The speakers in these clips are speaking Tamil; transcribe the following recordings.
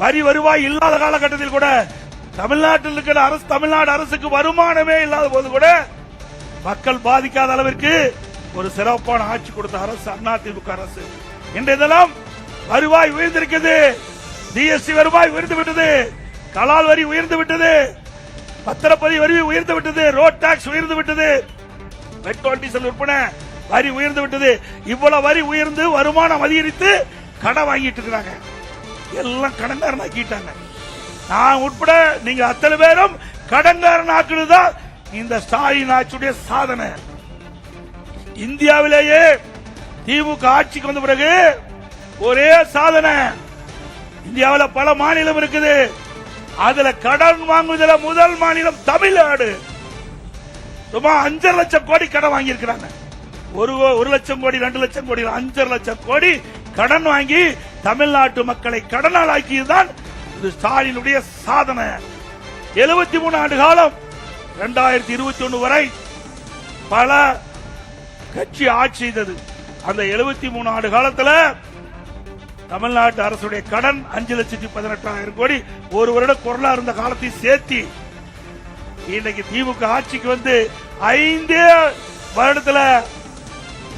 வரி வருவாய் இல்லாத காலகட்டத்தில் கூட தமிழ்நாட்டில் இருக்கிற அரசு, தமிழ்நாடு அரசுக்கு வருமானமே இல்லாத போது கூட மக்கள் பாதிக்காத அளவிற்கு ஒரு சிறப்பான ஆட்சி கொடுத்த அரசு அதிமுக அரசு. இன்றையெல்லாம் வருவாய் உயர்ந்திருக்கிறது, ஜிஎஸ்டி வருவாய் உயர்ந்து விட்டது, கலால் வரி உயர்ந்து விட்டது, பத்திரப்பதிவு வரி உயர்ந்து விட்டது, ரோட் டாக்ஸ் உயர்ந்து விட்டது, பெட்ரோல் டீசல் விற்பனை வரி உயர்ந்து விட்டது. இவ்வளவு வரி உயர்ந்து வருமானம் அதிகரித்து கடன் வாங்கிட்டு இருக்கிறாங்க. எல்லாம் கடன்காரன் ஆக்கிட்டாங்க. நான் உட்பட நீங்க அத்தனை பேரும் கடன்காரன் ஆக்குறதுதான் இந்த ஸ்டாலின் ஆட்சியுடைய சாதனை. இந்தியாவிலேயே திமுக ஆட்சிக்கு வந்த பிறகு ஒரே சாதனை. இந்தியாவில் பல மாநிலம் இருக்குது, அதுல கடன் வாங்குவதில் முதல் மாநிலம் தமிழ்நாடு. சுமார் 5 லட்சம் கோடி கடன் வாங்கி இருக்கிறாங்க. 1 லட்சம் கோடி 2 லட்சம் கோடி 5 லட்சம் கோடி கடன் வாங்கி தமிழ்நாட்டு மக்களை கடனால் ஆக்கியதுதான் இது ஸ்டாலினுடைய சாதனை. 73 ஆண்டு காலம் 2021 வரை பல கட்சி ஆட்சி செய்தது. அந்த 73 ஆண்டு காலத்தில் தமிழ்நாட்டு அரசுடைய கடன் 5,18,000 கோடி. ஒரு வருடம் கொரோனா இருந்த காலத்தை சேர்த்தி இன்னைக்கு திமுக ஆட்சிக்கு வந்து 5 வருடத்துல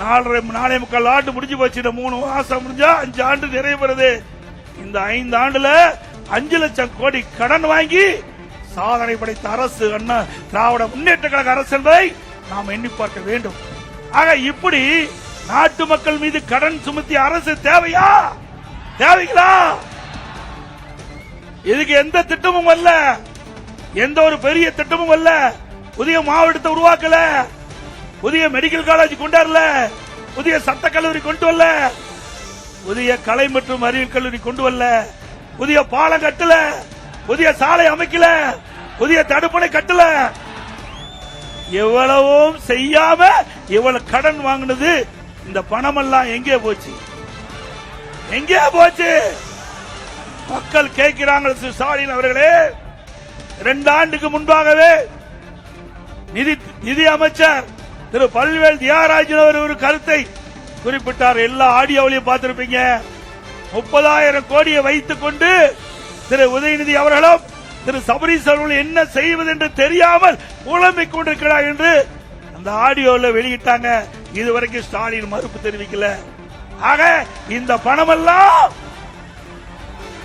4.25 ஆண்டு முடிஞ்சு போச்சு. 3 மாசம் முடிஞ்சா 5 ஆண்டு நிறைவு பெறுது. இந்த 5 ஆண்டுல 5 லட்சம் கோடி கடன் வாங்கி சாதனை படைத்த அரசு அண்ணா திராவிட முன்னேற்ற கழக அரசு என்பதை நாம் எண்ணி பார்க்க வேண்டும். ஆக இப்படி நாட்டு மக்கள் மீது கடன் சுமத்திய அரசு தேவையா? தேவைங்களா? இதுக்கு எந்த திட்டமும் அல்ல, எந்த ஒரு பெரிய திட்டமும் அல்ல. புதிய மாவட்டத்தை உருவாக்கல, புதிய மெடிக்கல் காலேஜ் கொண்டாடல, புதிய சட்ட கல்லூரி கொண்டு வரல, புதிய கலை மற்றும் அறிவியல் கல்லூரி கொண்டு வரல, புதிய பாலம் கட்டல, புதிய சாலை அமைக்கல, புதிய தடுப்பணை கட்டல. எவ்வளவும் செய்யாம இவ்வளவு கடன் வாங்கினது. இந்த பணம் எல்லாம் எங்கே போச்சு? எங்கே போச்சு? மக்கள் கேட்கிறாங்க. ஸ்டாலின் அவர்களே, 2 ஆண்டுக்கு முன்பாகவே நிதி அமைச்சர் திரு பழனிவேல் தியாகராஜன் அவர் ஒரு கருத்தை குறிப்பிட்டார். எல்லா ஆடியோவிலையும் பார்த்திருப்பீங்க. 30,000 கோடியை வைத்துக் கொண்டு திரு உதயநிதி அவர்களும் திரு சபரீஸ் அவர்களும் என்ன செய்வது என்று தெரியாமல் புலம்பிக் கொண்டிருக்கிறார் என்று அந்த ஆடியோவில் வெளியிட்டாங்க. இதுவரைக்கும் ஸ்டாலின் மறுப்பு தெரிவிக்கல. ஆக இந்த பணமெல்லாம்